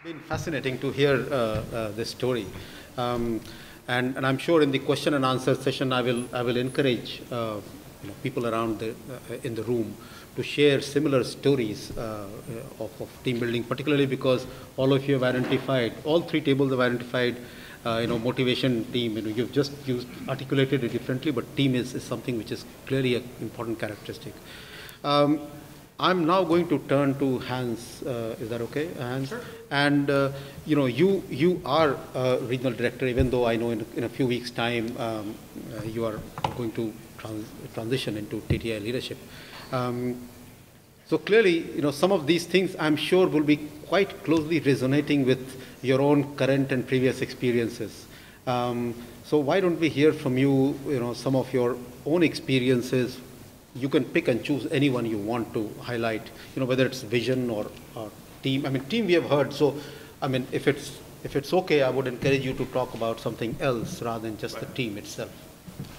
It's been fascinating to hear this story. And I'm sure in the question and answer session, I will encourage people around in the room to share similar stories of team building, particularly because all of you have identified, all three tables have identified, motivation, team. You've just articulated it differently, but team is something which is clearly an important characteristic. I'm now going to turn to Hans. Is that okay, Hans? Sure. And you are a regional director, even though I know in a few weeks' time you are going to transition into TTI leadership. So clearly, some of these things I'm sure will be quite closely resonating with your own current and previous experiences. So why don't we hear from you, some of your own experiences. You can pick and choose anyone you want to highlight, whether it's vision or team. I mean, team we have heard. So, I mean, if it's okay, I would encourage you to talk about something else rather than just the team itself.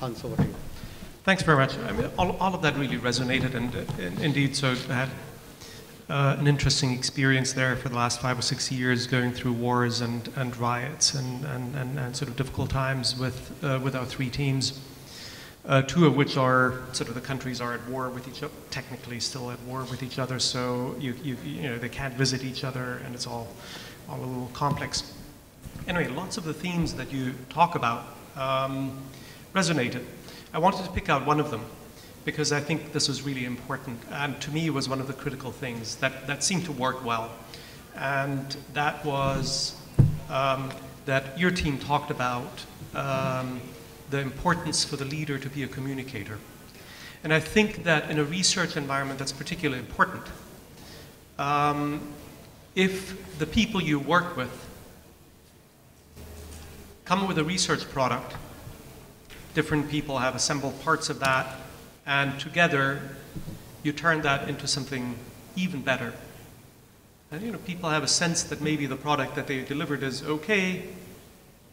Hans, over to you. Thanks very much. I mean, all of that really resonated, and indeed, so I had an interesting experience there for the last 5 or 6 years, going through wars and riots and sort of difficult times with our three teams. Two of which are sort of the countries are at war with each other, technically still at war with each other, so they can't visit each other, and it's all a little complex. Anyway, lots of the themes that you talk about resonated. I wanted to pick out one of them because I think this was really important, and to me it was one of the critical things that seemed to work well, and that was that your team talked about the importance for the leader to be a communicator. And I think that in a research environment that's particularly important. If the people you work with come with a research product, different people have assembled parts of that, and together you turn that into something even better. And people have a sense that maybe the product that they delivered is okay,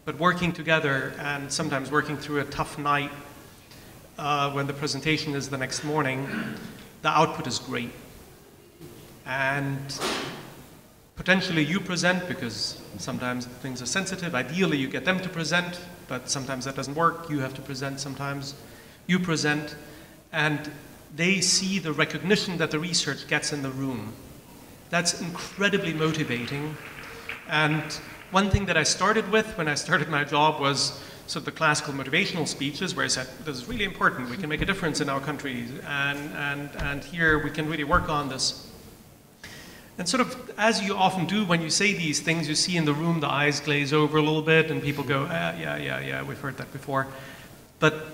but working together and sometimes working through a tough night when the presentation is the next morning, the output is great. And potentially you present because sometimes things are sensitive. Ideally you get them to present, but sometimes that doesn't work. You have to present sometimes. You present, and they see the recognition that the research gets in the room. That's incredibly motivating. And one thing that I started with when I started my job was sort of the classical motivational speeches where I said, this is really important, we can make a difference in our country, and here we can really work on this. And sort of, as you often do when you say these things, you see in the room the eyes glaze over a little bit and people go, yeah, we've heard that before. But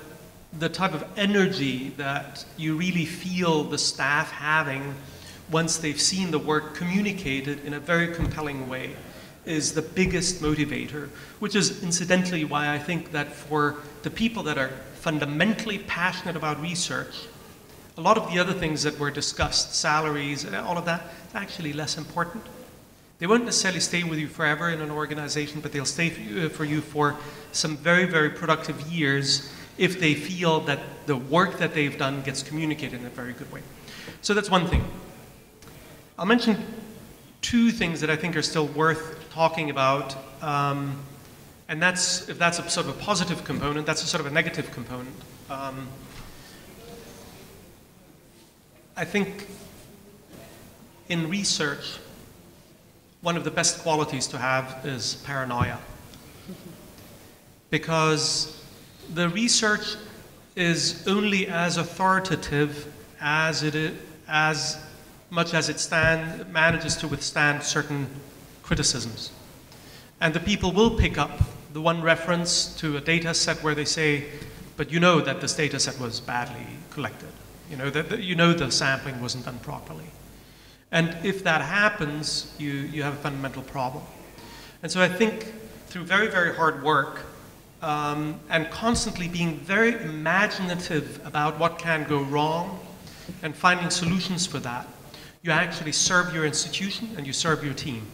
the type of energy that you really feel the staff having once they've seen the work communicated in a very compelling way is the biggest motivator, which is incidentally why I think that for the people that are fundamentally passionate about research, a lot of the other things that were discussed, salaries, all of that, is actually less important. They won't necessarily stay with you forever in an organization, but they'll stay for you for some very, very productive years if they feel that the work that they've done gets communicated in a very good way. So that's one thing. I'll mention two things that I think are still worth talking about, and that's, if that's a sort of a positive component, that's a sort of a negative component. I think in research, one of the best qualities to have is paranoia. Because the research is only as authoritative as much as it manages to withstand certain criticisms. And the people will pick up the one reference to a data set where they say, but you know that this data set was badly collected. You know the sampling wasn't done properly. And if that happens, you have a fundamental problem. And so I think through very, very hard work and constantly being very imaginative about what can go wrong and finding solutions for that, you actually serve your institution and you serve your team.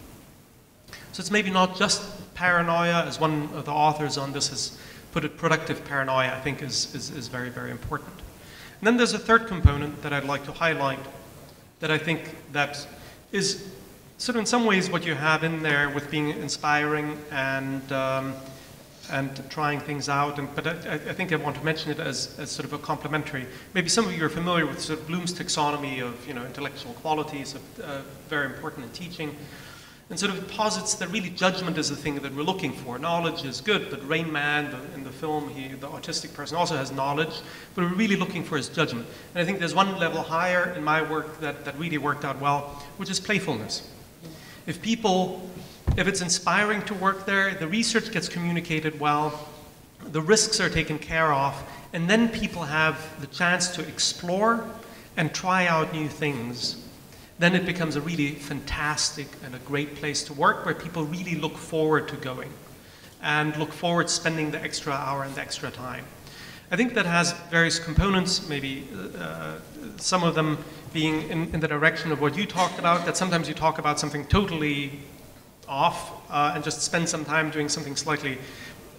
So it's maybe not just paranoia, as one of the authors on this has put it, productive paranoia, I think is very, very important. And then there's a third component that I'd like to highlight that I think that is sort of in some ways what you have in there with being inspiring and trying things out, but I think I want to mention it as sort of a complementary. Maybe some of you are familiar with sort of Bloom's taxonomy of intellectual qualities, very important in teaching, and sort of posits that really judgment is the thing that we're looking for. Knowledge is good, but Rain Man, in the film, the autistic person also has knowledge, but we're really looking for his judgment. And I think there's one level higher in my work that really worked out well, which is playfulness. If it's inspiring to work there, the research gets communicated well, the risks are taken care of, and then people have the chance to explore and try out new things, then it becomes a really fantastic and a great place to work where people really look forward to going and look forward to spending the extra hour and the extra time. I think that has various components, maybe some of them being in the direction of what you talked about, that sometimes you talk about something totally off and just spend some time doing something slightly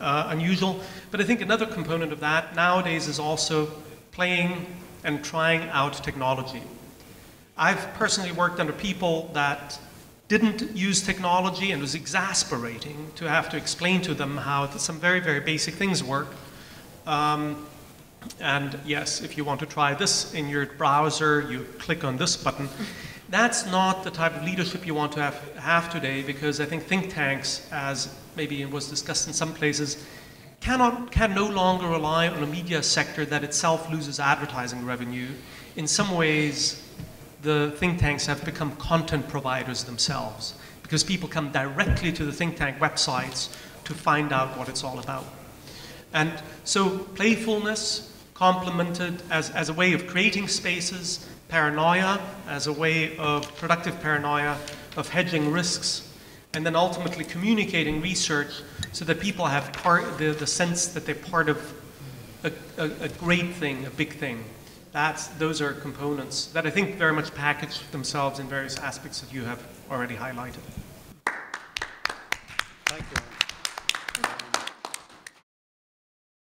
unusual. But I think another component of that nowadays is also playing and trying out technology. I've personally worked under people that didn't use technology, and it was exasperating to have to explain to them how some very, very basic things work. And yes, if you want to try this in your browser, you click on this button. That's not the type of leadership you want to have today, because I think think tanks, as maybe it was discussed in some places, can no longer rely on a media sector that itself loses advertising revenue. In some ways, the think tanks have become content providers themselves, because people come directly to the think tank websites to find out what it's all about. And so playfulness complemented as a way of creating spaces, paranoia as a way of productive paranoia, of hedging risks, and then ultimately communicating research so that people have the sense that they're part of a great thing, a big thing. Those are components that I think very much package themselves in various aspects that you have already highlighted. Thank you.